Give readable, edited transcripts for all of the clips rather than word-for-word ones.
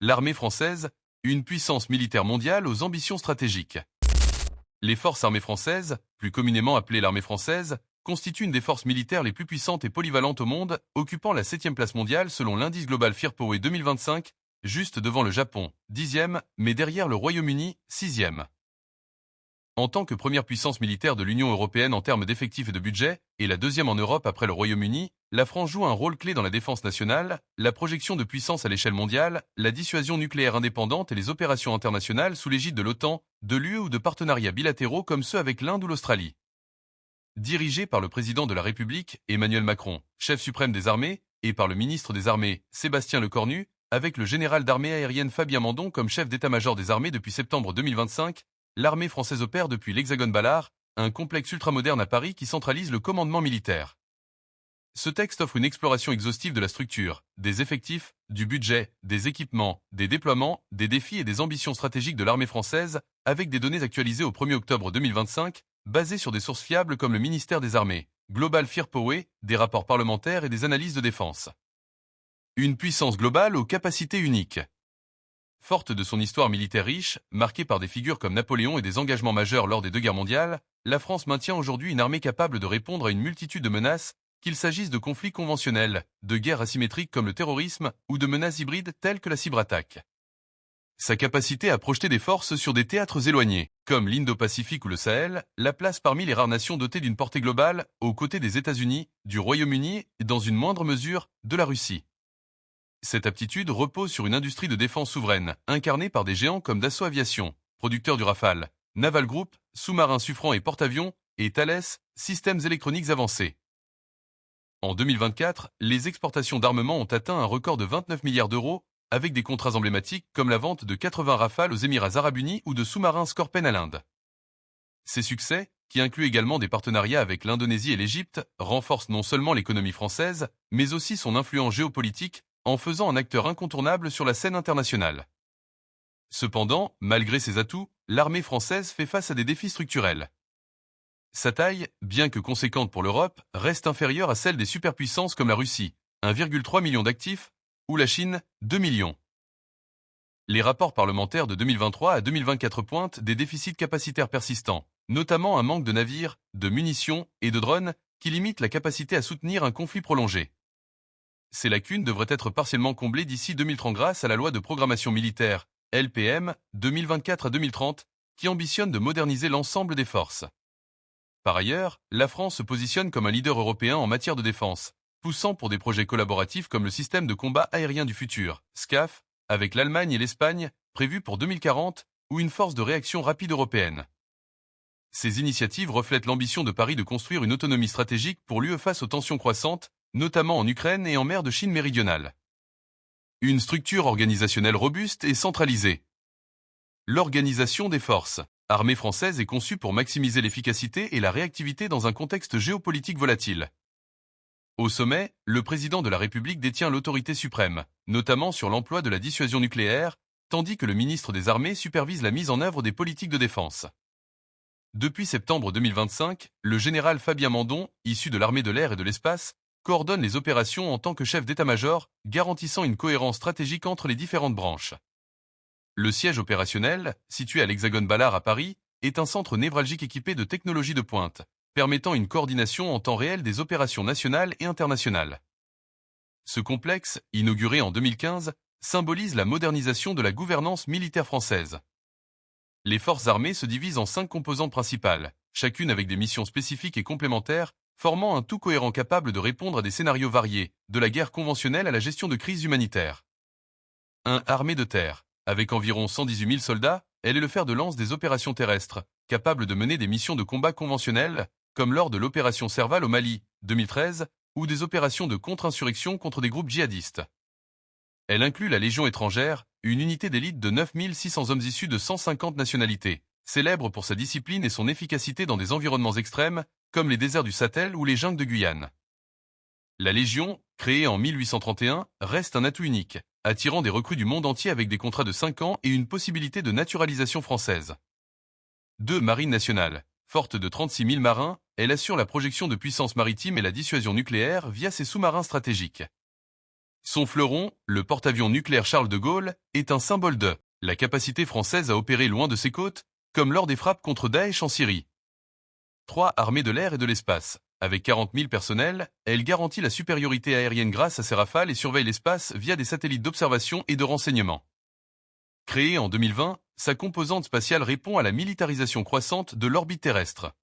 L'armée française, une puissance militaire mondiale aux ambitions stratégiques. Les forces armées françaises, plus communément appelées l'armée française, constituent une des forces militaires les plus puissantes et polyvalentes au monde, occupant la 7e place mondiale selon l'indice global Firepower 2025, juste devant le Japon, 10e, mais derrière le Royaume-Uni, 6e. En tant que première puissance militaire de l'Union européenne en termes d'effectifs et de budget, et la deuxième en Europe après le Royaume-Uni, la France joue un rôle clé dans la défense nationale, la projection de puissance à l'échelle mondiale, la dissuasion nucléaire indépendante et les opérations internationales sous l'égide de l'OTAN, de l'UE ou de partenariats bilatéraux comme ceux avec l'Inde ou l'Australie. Dirigée par le président de la République, Emmanuel Macron, chef suprême des armées, et par le ministre des Armées, Sébastien Lecornu, avec le général d'armée aérienne Fabien Mandon comme chef d'état-major des armées depuis septembre 2025, l'armée française opère depuis l'Hexagone Ballard, un complexe ultramoderne à Paris qui centralise le commandement militaire. Ce texte offre une exploration exhaustive de la structure, des effectifs, du budget, des équipements, des déploiements, des défis et des ambitions stratégiques de l'armée française, avec des données actualisées au 1er octobre 2025, basées sur des sources fiables comme le ministère des Armées, Global Firepower, des rapports parlementaires et des analyses de défense. Une puissance globale aux capacités uniques. Forte de son histoire militaire riche, marquée par des figures comme Napoléon et des engagements majeurs lors des 2 guerres mondiales, la France maintient aujourd'hui une armée capable de répondre à une multitude de menaces, qu'il s'agisse de conflits conventionnels, de guerres asymétriques comme le terrorisme ou de menaces hybrides telles que la cyberattaque. Sa capacité à projeter des forces sur des théâtres éloignés, comme l'Indo-Pacifique ou le Sahel, la place parmi les rares nations dotées d'une portée globale, aux côtés des États-Unis, du Royaume-Uni et, dans une moindre mesure, de la Russie. Cette aptitude repose sur une industrie de défense souveraine, incarnée par des géants comme Dassault Aviation, producteur du Rafale, Naval Group, sous-marins Suffren et porte-avions, et Thales, systèmes électroniques avancés. En 2024, les exportations d'armement ont atteint un record de 29 milliards d'euros, avec des contrats emblématiques comme la vente de 80 Rafales aux Émirats Arabes Unis ou de sous-marins Scorpène à l'Inde. Ces succès, qui incluent également des partenariats avec l'Indonésie et l'Égypte, renforcent non seulement l'économie française, mais aussi son influence géopolitique, en faisant un acteur incontournable sur la scène internationale. Cependant, malgré ses atouts, l'armée française fait face à des défis structurels. Sa taille, bien que conséquente pour l'Europe, reste inférieure à celle des superpuissances comme la Russie, 1,3 million d'actifs, ou la Chine, 2 millions. Les rapports parlementaires de 2023 à 2024 pointent des déficits capacitaires persistants, notamment un manque de navires, de munitions et de drones qui limitent la capacité à soutenir un conflit prolongé. Ces lacunes devraient être partiellement comblées d'ici 2030 grâce à la loi de programmation militaire, LPM, 2024 à 2030, qui ambitionne de moderniser l'ensemble des forces. Par ailleurs, la France se positionne comme un leader européen en matière de défense, poussant pour des projets collaboratifs comme le système de combat aérien du futur, SCAF, avec l'Allemagne et l'Espagne, prévu pour 2040, ou une force de réaction rapide européenne. Ces initiatives reflètent l'ambition de Paris de construire une autonomie stratégique pour l'UE face aux tensions croissantes, notamment en Ukraine et en mer de Chine méridionale. Une structure organisationnelle robuste et centralisée. L'organisation des forces armées françaises est conçue pour maximiser l'efficacité et la réactivité dans un contexte géopolitique volatile. Au sommet, le président de la République détient l'autorité suprême, notamment sur l'emploi de la dissuasion nucléaire, tandis que le ministre des Armées supervise la mise en œuvre des politiques de défense. Depuis septembre 2025, le général Fabien Mandon, issu de l'armée de l'air et de l'espace, coordonne les opérations en tant que chef d'état-major, garantissant une cohérence stratégique entre les différentes branches. Le siège opérationnel, situé à l'Hexagone Ballard à Paris, est un centre névralgique équipé de technologies de pointe, permettant une coordination en temps réel des opérations nationales et internationales. Ce complexe, inauguré en 2015, symbolise la modernisation de la gouvernance militaire française. Les forces armées se divisent en 5 composantes principales, chacune avec des missions spécifiques et complémentaires, formant un tout cohérent capable de répondre à des scénarios variés, de la guerre conventionnelle à la gestion de crises humanitaires. 1. Armée de terre. Avec environ 118 000 soldats, elle est le fer de lance des opérations terrestres, capable de mener des missions de combat conventionnelles, comme lors de l'opération Serval au Mali, 2013, ou des opérations de contre-insurrection contre des groupes djihadistes. Elle inclut la Légion étrangère, une unité d'élite de 9 600 hommes issus de 150 nationalités, célèbre pour sa discipline et son efficacité dans des environnements extrêmes, comme les déserts du Sahel ou les jungles de Guyane. La Légion, créée en 1831, reste un atout unique, attirant des recrues du monde entier avec des contrats de 5 ans et une possibilité de naturalisation française. 2. Marine nationale. Forte de 36 000 marins, elle assure la projection de puissance maritime et la dissuasion nucléaire via ses sous-marins stratégiques. Son fleuron, le porte-avions nucléaire Charles de Gaulle, est un symbole de la capacité française à opérer loin de ses côtes, comme lors des frappes contre Daesh en Syrie. 3. Armée de l'air et de l'espace. Avec 40 000 personnels, elle garantit la supériorité aérienne grâce à ses rafales et surveille l'espace via des satellites d'observation et de renseignement. Créée en 2020, sa composante spatiale répond à la militarisation croissante de l'orbite terrestre.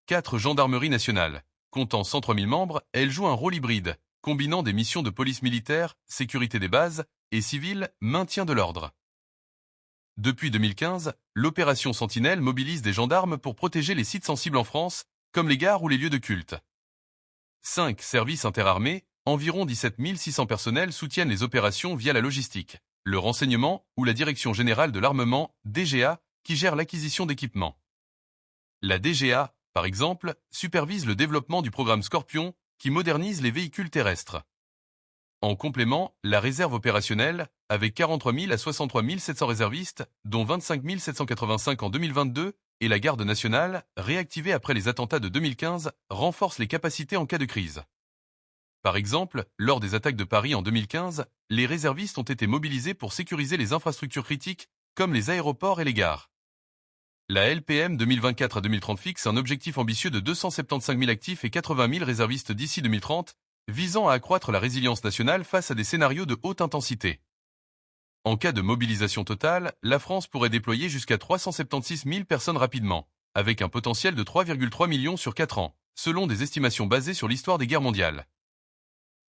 4. Gendarmerie nationale. Comptant 103 000 membres, elle joue un rôle hybride, combinant des missions de police militaire, sécurité des bases, et civile, maintien de l'ordre. Depuis 2015, l'opération Sentinelle mobilise des gendarmes pour protéger les sites sensibles en France, comme les gares ou les lieux de culte. 5. Services interarmés, environ 17 600 personnels soutiennent les opérations via la logistique, le renseignement ou la Direction générale de l'armement, DGA, qui gère l'acquisition d'équipements. La DGA, par exemple, supervise le développement du programme Scorpion, qui modernise les véhicules terrestres. En complément, la réserve opérationnelle, avec 43 000 à 63 700 réservistes, dont 25 785 en 2022, et la garde nationale, réactivée après les attentats de 2015, renforce les capacités en cas de crise. Par exemple, lors des attaques de Paris en 2015, les réservistes ont été mobilisés pour sécuriser les infrastructures critiques, comme les aéroports et les gares. La LPM 2024 à 2030 fixe un objectif ambitieux de 275 000 actifs et 80 000 réservistes d'ici 2030, visant à accroître la résilience nationale face à des scénarios de haute intensité. En cas de mobilisation totale, la France pourrait déployer jusqu'à 376 000 personnes rapidement, avec un potentiel de 3,3 millions sur 4 ans, selon des estimations basées sur l'histoire des guerres mondiales.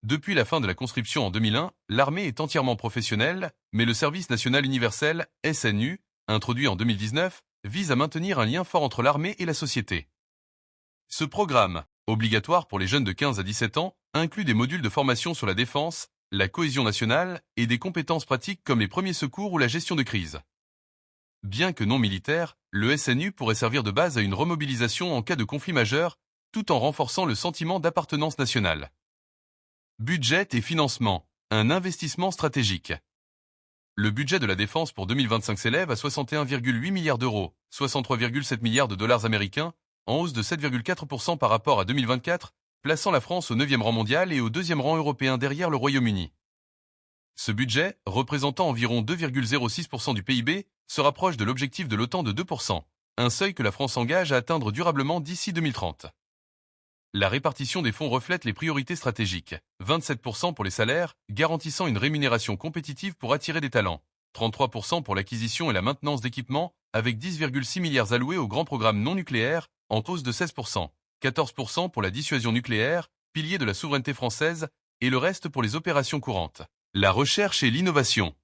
Depuis la fin de la conscription en 2001, l'armée est entièrement professionnelle, mais le service national universel, SNU, introduit en 2019, vise à maintenir un lien fort entre l'armée et la société. Ce programme, obligatoire pour les jeunes de 15 à 17 ans, inclut des modules de formation sur la défense, la cohésion nationale et des compétences pratiques comme les premiers secours ou la gestion de crise. Bien que non militaire, le SNU pourrait servir de base à une remobilisation en cas de conflit majeur, tout en renforçant le sentiment d'appartenance nationale. Budget et financement, un investissement stratégique. Le budget de la défense pour 2025 s'élève à 61,8 milliards d'euros, 63,7 milliards de dollars américains, en hausse de 7,4% par rapport à 2024, plaçant la France au 9e rang mondial et au 2e rang européen derrière le Royaume-Uni. Ce budget, représentant environ 2,06% du PIB, se rapproche de l'objectif de l'OTAN de 2%, un seuil que la France s'engage à atteindre durablement d'ici 2030. La répartition des fonds reflète les priorités stratégiques. 27% pour les salaires, garantissant une rémunération compétitive pour attirer des talents. 33% pour l'acquisition et la maintenance d'équipements, avec 10,6 milliards alloués aux grands programmes non nucléaires, en hausse de 16%. 14% pour la dissuasion nucléaire, pilier de la souveraineté française, et le reste pour les opérations courantes. La recherche et l'innovation.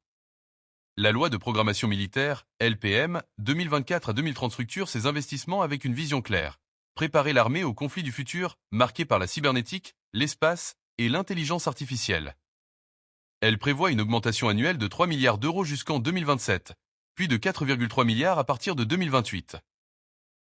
La loi de programmation militaire, LPM, 2024 à 2030 structure ses investissements avec une vision claire. Préparer l'armée au conflit du futur, marqué par la cybernétique, l'espace et l'intelligence artificielle. Elle prévoit une augmentation annuelle de 3 milliards d'euros jusqu'en 2027, puis de 4,3 milliards à partir de 2028.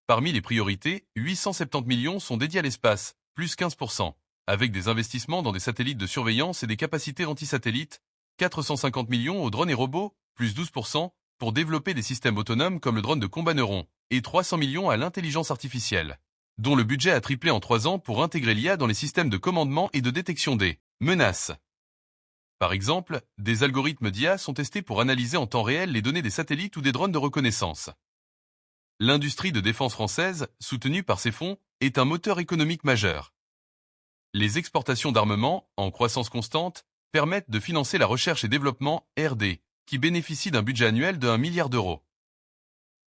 Parmi les priorités, 870 millions sont dédiés à l'espace, plus 15%, avec des investissements dans des satellites de surveillance et des capacités anti-satellites, 450 millions aux drones et robots, plus 12%, pour développer des systèmes autonomes comme le drone de combat Neuron, et 300 millions à l'intelligence artificielle, dont le budget a triplé en 3 ans pour intégrer l'IA dans les systèmes de commandement et de détection des menaces. Par exemple, des algorithmes d'IA sont testés pour analyser en temps réel les données des satellites ou des drones de reconnaissance. L'industrie de défense française, soutenue par ces fonds, est un moteur économique majeur. Les exportations d'armement, en croissance constante, permettent de financer la recherche et développement (R&D), qui bénéficie d'un budget annuel de 1 milliard d'euros.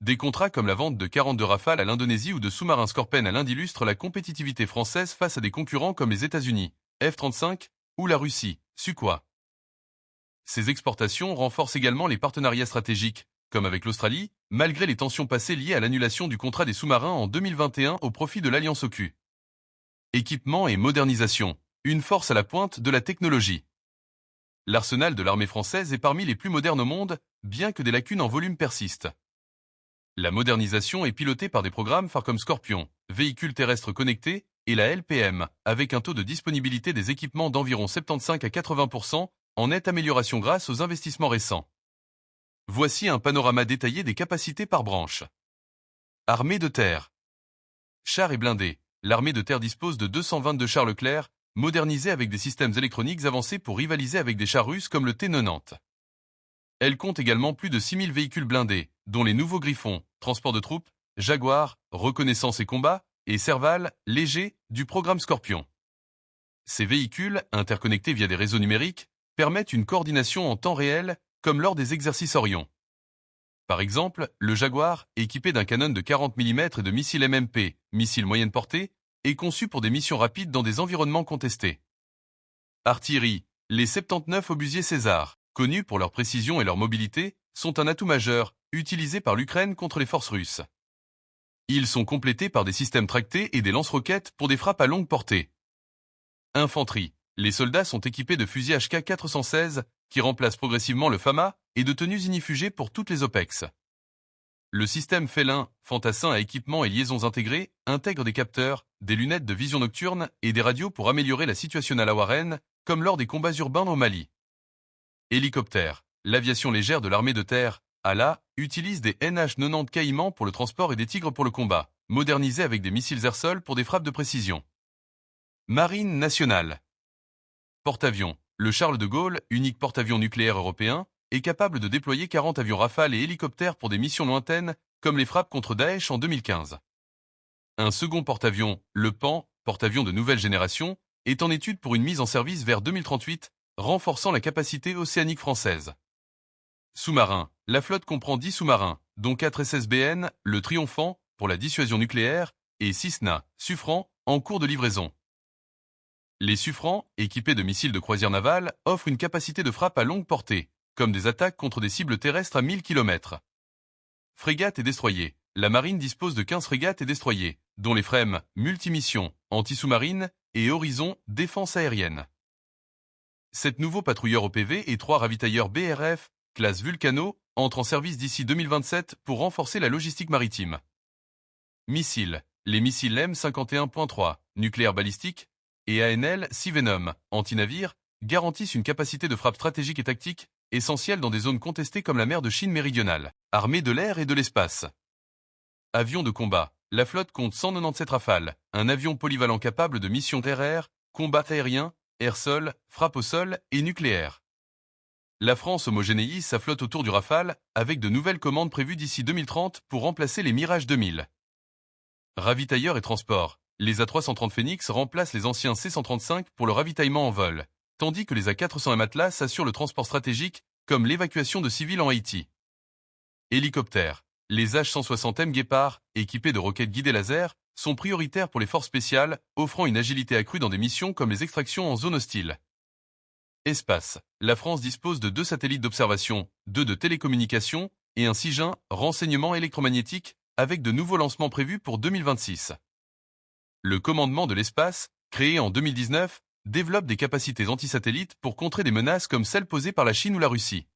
Des contrats comme la vente de 42 Rafales à l'Indonésie ou de sous-marins Scorpène à l'Inde illustrent la compétitivité française face à des concurrents comme les États-Unis, F-35, ou la Russie, Sukhoi. Ces exportations renforcent également les partenariats stratégiques, comme avec l'Australie, malgré les tensions passées liées à l'annulation du contrat des sous-marins en 2021 au profit de l'Alliance OCU. Équipement et modernisation, une force à la pointe de la technologie. L'arsenal de l'armée française est parmi les plus modernes au monde, bien que des lacunes en volume persistent. La modernisation est pilotée par des programmes phares comme Scorpion, véhicules terrestres connectés, et la LPM, avec un taux de disponibilité des équipements d'environ 75 à 80%, en nette amélioration grâce aux investissements récents. Voici un panorama détaillé des capacités par branche. Armée de terre. Chars et blindés. L'armée de terre dispose de 222 chars Leclerc, modernisée avec des systèmes électroniques avancés pour rivaliser avec des chars russes comme le T-90. Elle compte également plus de 6000 véhicules blindés, dont les nouveaux Griffon, transport de troupes, Jaguar, reconnaissance et combat, et Serval, léger, du programme Scorpion. Ces véhicules, interconnectés via des réseaux numériques, permettent une coordination en temps réel, comme lors des exercices Orion. Par exemple, le Jaguar, équipé d'un canon de 40 mm et de missiles MMP, missiles moyenne portée, est conçu pour des missions rapides dans des environnements contestés. Artillerie, les 79 obusiers César, connus pour leur précision et leur mobilité, sont un atout majeur, utilisé par l'Ukraine contre les forces russes. Ils sont complétés par des systèmes tractés et des lance-roquettes pour des frappes à longue portée. Infanterie, les soldats sont équipés de fusils HK-416, qui remplacent progressivement le FAMA, et de tenues ignifugées pour toutes les OPEX. Le système Félin, fantassin à équipements et liaisons intégrés, intègre des capteurs, des lunettes de vision nocturne et des radios pour améliorer la situation à la Warren, comme lors des combats urbains au Mali. Hélicoptères, l'aviation légère de l'armée de terre, ALA, utilise des NH-90 Caïman pour le transport et des Tigres pour le combat, modernisés avec des missiles air-sol pour des frappes de précision. Marine nationale. Porte-avions, le Charles de Gaulle, unique porte-avions nucléaire européen, est capable de déployer 40 avions Rafale et hélicoptères pour des missions lointaines, comme les frappes contre Daesh en 2015. Un second porte-avions, le PAN, porte-avions de nouvelle génération, est en étude pour une mise en service vers 2038, renforçant la capacité océanique française. Sous-marins, la flotte comprend 10 sous-marins, dont 4 SSBN, le Triomphant, pour la dissuasion nucléaire, et Cisna, Suffren, en cours de livraison. Les Suffren, équipés de missiles de croisière navale, offrent une capacité de frappe à longue portée, comme des attaques contre des cibles terrestres à 1000 km. Frégates et destroyers. La marine dispose de 15 frégates et destroyers, dont les FREMM, multimissions, anti-sous-marines, et Horizon, défense aérienne. 7 nouveaux patrouilleurs OPV et 3 ravitailleurs BRF, classe Vulcano, entrent en service d'ici 2027 pour renforcer la logistique maritime. Missiles. Les missiles M51.3, nucléaire balistique, et ANL 6 Venom, anti-navire, garantissent une capacité de frappe stratégique et tactique, essentielle dans des zones contestées comme la mer de Chine méridionale. Armée de l'air et de l'espace. Avions de combat. La flotte compte 197 Rafale, un avion polyvalent capable de missions air-air, combat aérien, air-sol, frappe au sol et nucléaire. La France homogénéise sa flotte autour du Rafale, avec de nouvelles commandes prévues d'ici 2030 pour remplacer les Mirage 2000. Ravitailleurs et transport. Les A330 Phoenix remplacent les anciens C135 pour le ravitaillement en vol, tandis que les A400M Atlas assurent le transport stratégique, comme l'évacuation de civils en Haïti. Hélicoptères. Les H160M Guépard, équipés de roquettes guidées laser, sont prioritaires pour les forces spéciales, offrant une agilité accrue dans des missions comme les extractions en zone hostile. Espace. La France dispose de 2 satellites d'observation, 2 de télécommunications et un SIGIN, renseignement électromagnétique, avec de nouveaux lancements prévus pour 2026. Le commandement de l'espace, créé en 2019, développe des capacités antisatellites pour contrer des menaces comme celles posées par la Chine ou la Russie.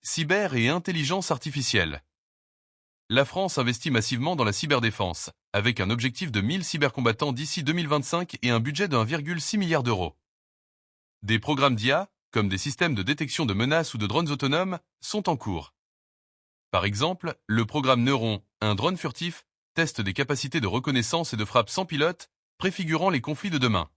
Cyber et intelligence artificielle. La France investit massivement dans la cyberdéfense, avec un objectif de 1000 cybercombattants d'ici 2025 et un budget de 1,6 milliard d'euros. Des programmes d'IA, comme des systèmes de détection de menaces ou de drones autonomes, sont en cours. Par exemple, le programme Neuron, un drone furtif, teste des capacités de reconnaissance et de frappe sans pilote, préfigurant les conflits de demain.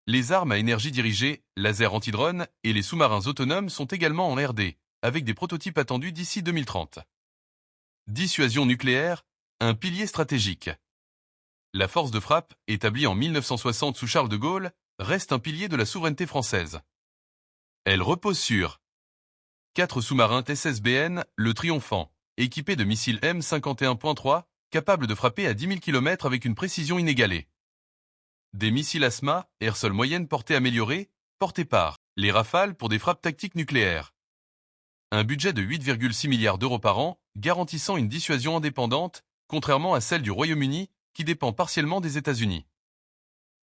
Les armes à énergie dirigée, laser anti-drone et les sous-marins autonomes sont également en R&D, avec des prototypes attendus d'ici 2030. Dissuasion nucléaire, un pilier stratégique. La force de frappe, établie en 1960 sous Charles de Gaulle, reste un pilier de la souveraineté française. Elle repose sur 4 sous-marins SSBN, le Triomphant, équipés de missiles M51.3, capables de frapper à 10 000 km avec une précision inégalée. Des missiles ASMA, air-sol moyenne portée améliorée, portés par les Rafales pour des frappes tactiques nucléaires. Un budget de 8,6 milliards d'euros par an, garantissant une dissuasion indépendante, contrairement à celle du Royaume-Uni, qui dépend partiellement des États-Unis.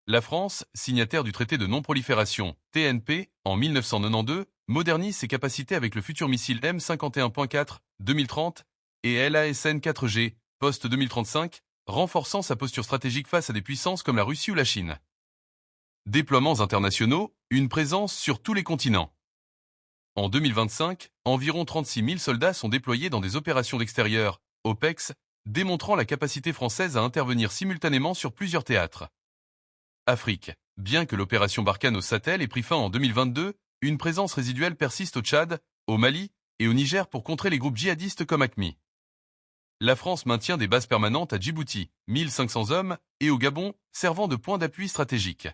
La France, signataire du traité de non-prolifération, TNP, en 1992, modernise ses capacités avec le futur missile M51.4, 2030, et LASN 4G, post-2035, renforçant sa posture stratégique face à des puissances comme la Russie ou la Chine. Déploiements internationaux, une présence sur tous les continents. En 2025, environ 36 000 soldats sont déployés dans des opérations d'extérieur, OPEX, démontrant la capacité française à intervenir simultanément sur plusieurs théâtres. Afrique. Bien que l'opération Barkhane au Sahel ait pris fin en 2022, une présence résiduelle persiste au Tchad, au Mali et au Niger pour contrer les groupes djihadistes comme AQMI. La France maintient des bases permanentes à Djibouti, 1500 hommes, et au Gabon, servant de point d'appui stratégique.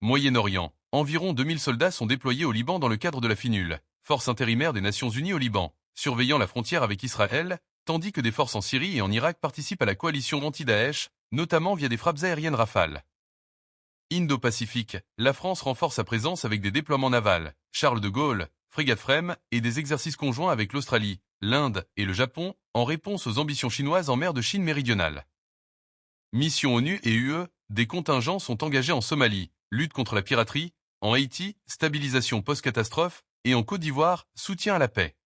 Moyen-Orient, environ 2000 soldats sont déployés au Liban dans le cadre de la FINUL, force intérimaire des Nations Unies au Liban, surveillant la frontière avec Israël, tandis que des forces en Syrie et en Irak participent à la coalition anti-Daesh, notamment via des frappes aériennes Rafale. Indo-Pacifique, la France renforce sa présence avec des déploiements navals, Charles de Gaulle, frégate Frem, et des exercices conjoints avec l'Australie, l'Inde et le Japon, en réponse aux ambitions chinoises en mer de Chine méridionale. Mission ONU et UE, des contingents sont engagés en Somalie, lutte contre la piraterie, en Haïti, stabilisation post-catastrophe, et en Côte d'Ivoire, soutien à la paix.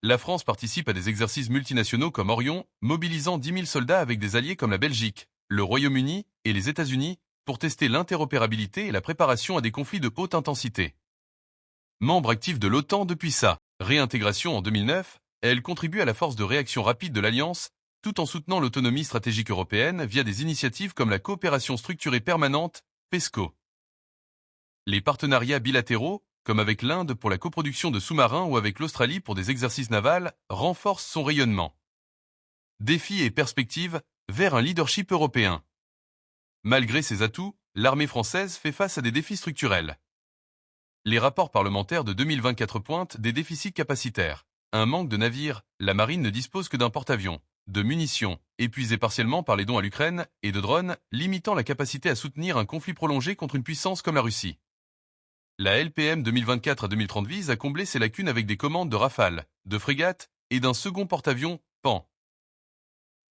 La France participe à des exercices multinationaux comme Orion, mobilisant 10 000 soldats avec des alliés comme la Belgique, le Royaume-Uni et les États-Unis, pour tester l'interopérabilité et la préparation à des conflits de haute intensité. Membre actif de l'OTAN depuis sa réintégration en 2009, elle contribue à la force de réaction rapide de l'Alliance, tout en soutenant l'autonomie stratégique européenne via des initiatives comme la coopération structurée permanente, PESCO. Les partenariats bilatéraux, comme avec l'Inde pour la coproduction de sous-marins ou avec l'Australie pour des exercices navals, renforcent son rayonnement. Défis et perspectives vers un leadership européen. Malgré ses atouts, l'armée française fait face à des défis structurels. Les rapports parlementaires de 2024 pointent des déficits capacitaires. Un manque de navires, la marine ne dispose que d'un porte-avions, de munitions, épuisées partiellement par les dons à l'Ukraine, et de drones, limitant la capacité à soutenir un conflit prolongé contre une puissance comme la Russie. La LPM 2024 à 2030 vise à combler ces lacunes avec des commandes de Rafale, de frégates et d'un second porte-avions, PAN.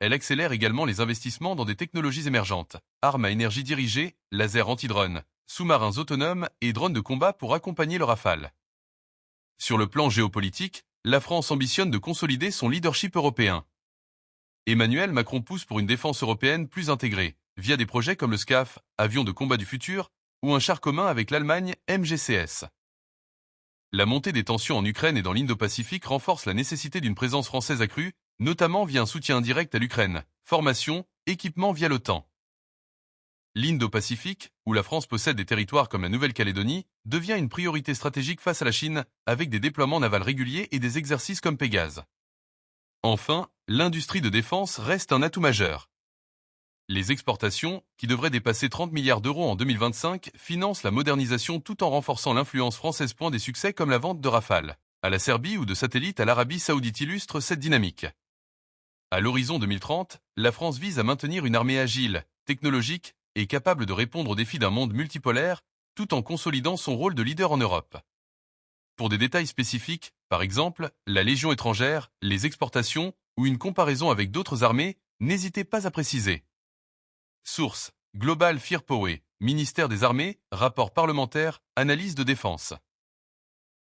Elle accélère également les investissements dans des technologies émergentes, armes à énergie dirigée, lasers anti-drone, sous-marins autonomes et drones de combat pour accompagner le Rafale. Sur le plan géopolitique, la France ambitionne de consolider son leadership européen. Emmanuel Macron pousse pour une défense européenne plus intégrée, via des projets comme le SCAF, avion de combat du futur, ou un char commun avec l'Allemagne MGCS. La montée des tensions en Ukraine et dans l'Indo-Pacifique renforce la nécessité d'une présence française accrue, notamment via un soutien indirect à l'Ukraine, formation, équipement via l'OTAN. L'Indo-Pacifique, où la France possède des territoires comme la Nouvelle-Calédonie, devient une priorité stratégique face à la Chine, avec des déploiements navals réguliers et des exercices comme Pégase. Enfin, l'industrie de défense reste un atout majeur. Les exportations, qui devraient dépasser 30 milliards d'euros en 2025, financent la modernisation tout en renforçant l'influence française. Des succès comme la vente de Rafale à la Serbie ou de satellites à l'Arabie Saoudite illustrent cette dynamique. À l'horizon 2030, la France vise à maintenir une armée agile, technologique et capable de répondre aux défis d'un monde multipolaire, tout en consolidant son rôle de leader en Europe. Pour des détails spécifiques, par exemple, la Légion étrangère, les exportations ou une comparaison avec d'autres armées, n'hésitez pas à préciser. Source: Global Firepower, Ministère des Armées, rapport parlementaire, analyse de défense.